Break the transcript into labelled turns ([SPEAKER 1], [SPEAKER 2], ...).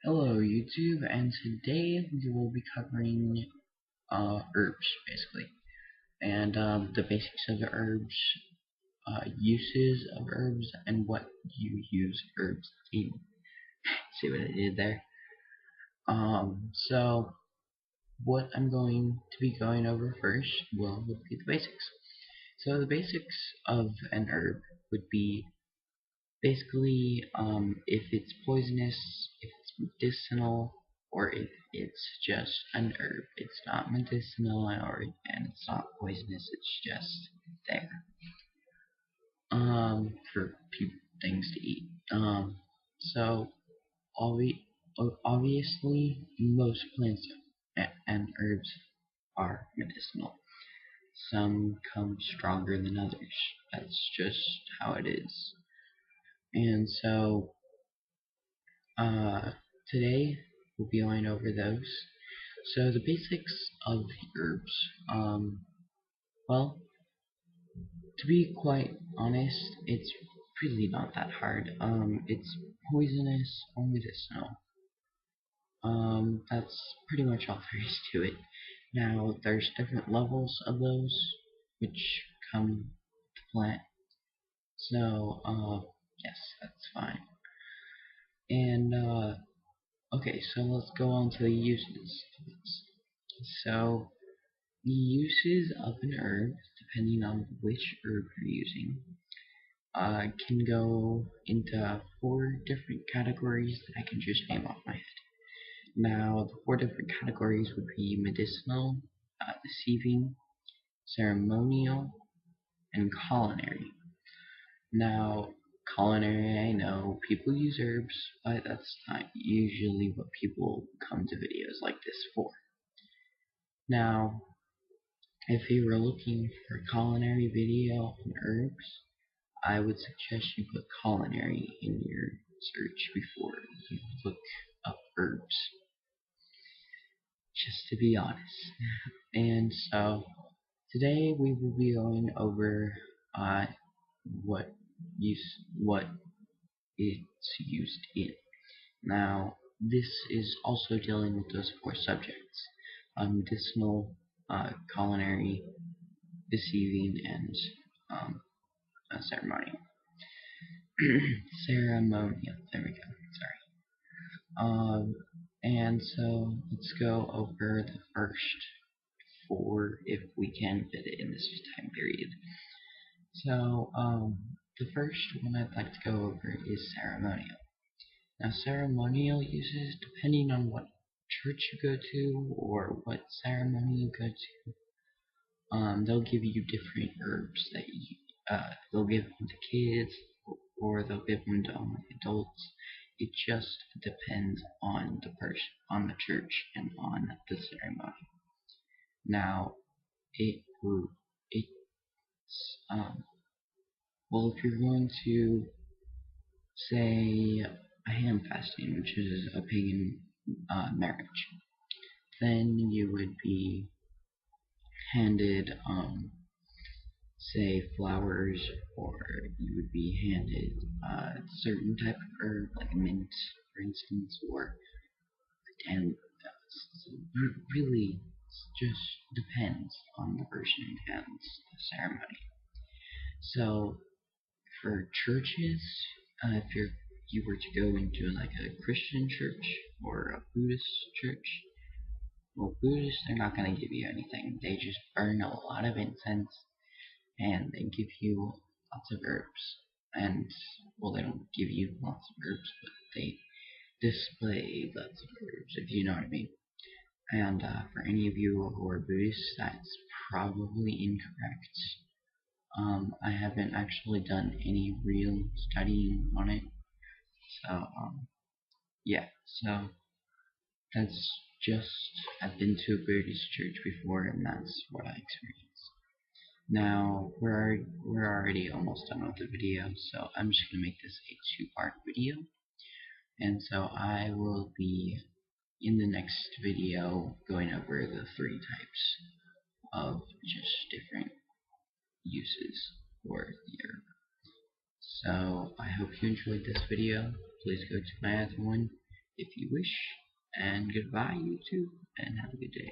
[SPEAKER 1] Hello YouTube, and today we will be covering herbs basically, and the basics of the herbs, uses of herbs, and what you use herbs in. See what I did there? So what I'm going to be going over first would be the basics. So the basics of an herb would be basically, if it's poisonous, if it's medicinal, or if it's just an herb. It's not medicinal and it's not poisonous. It's just there, for things to eat. So obvi- obviously, most plants and herbs are medicinal. Some come stronger than others. That's just how it is. And so Uh, today we'll be going over those. So the basics of herbs. Well, to be quite honest, it's really not that hard. It's poisonous or medicinal. That's pretty much all there is to it. Now, there's different levels of those, which come to plant. So, yes, that's fine. And, okay, so let's go on to the uses. So, the uses of an herb, depending on which herb you're using, can go into four different categories that I can just name off my head. Now, the four different categories would be medicinal, deceiving, ceremonial, and culinary. Now, culinary, I know people use herbs, but that's not usually what people come to videos like this for. Now, if you were looking for a culinary video on herbs, I would suggest you put culinary in your search before you look up herbs, just to be honest. And so today we will be going over uh, what what it's used in. Now, this is also dealing with those four subjects: medicinal, culinary, deceiving, and ceremonial. Ceremonial. There we go. Sorry. And so let's go over the first four if we can fit it in this time period. So, the first one I'd like to go over is ceremonial. Now, ceremonial uses, depending on what church you go to or what ceremony you go to, they'll give you different herbs that they'll give them to kids or they'll give them to only adults. It just depends on the person, on the church, and on the ceremony. Now, it it's well, if you're going to say a ham fasting, which is a pagan marriage, then you would be handed say flowers, or you would be handed a certain type of herb like mint, for instance, or and really just depends on the person who attends the ceremony. So for churches, if you were to go into like a Christian church or a Buddhist church, well, Buddhists, they're not going to give you anything. They just burn a lot of incense and they give you lots of herbs. And, well, they don't give you lots of herbs, but they display lots of herbs, if you know what I mean. And for any of you who are Buddhists, that's probably incorrect. I haven't actually done any real studying on it. So, yeah, so that's just, I've been to a Buddhist church before, and that's what I experienced. Now, we're already almost done with the video, so I'm just going to make this a two-part video. And so I will be, in the next video, going over the three types of just different uses for the herb. So I hope you enjoyed this video. Please go to my other one if you wish. And goodbye, YouTube, and have a good day.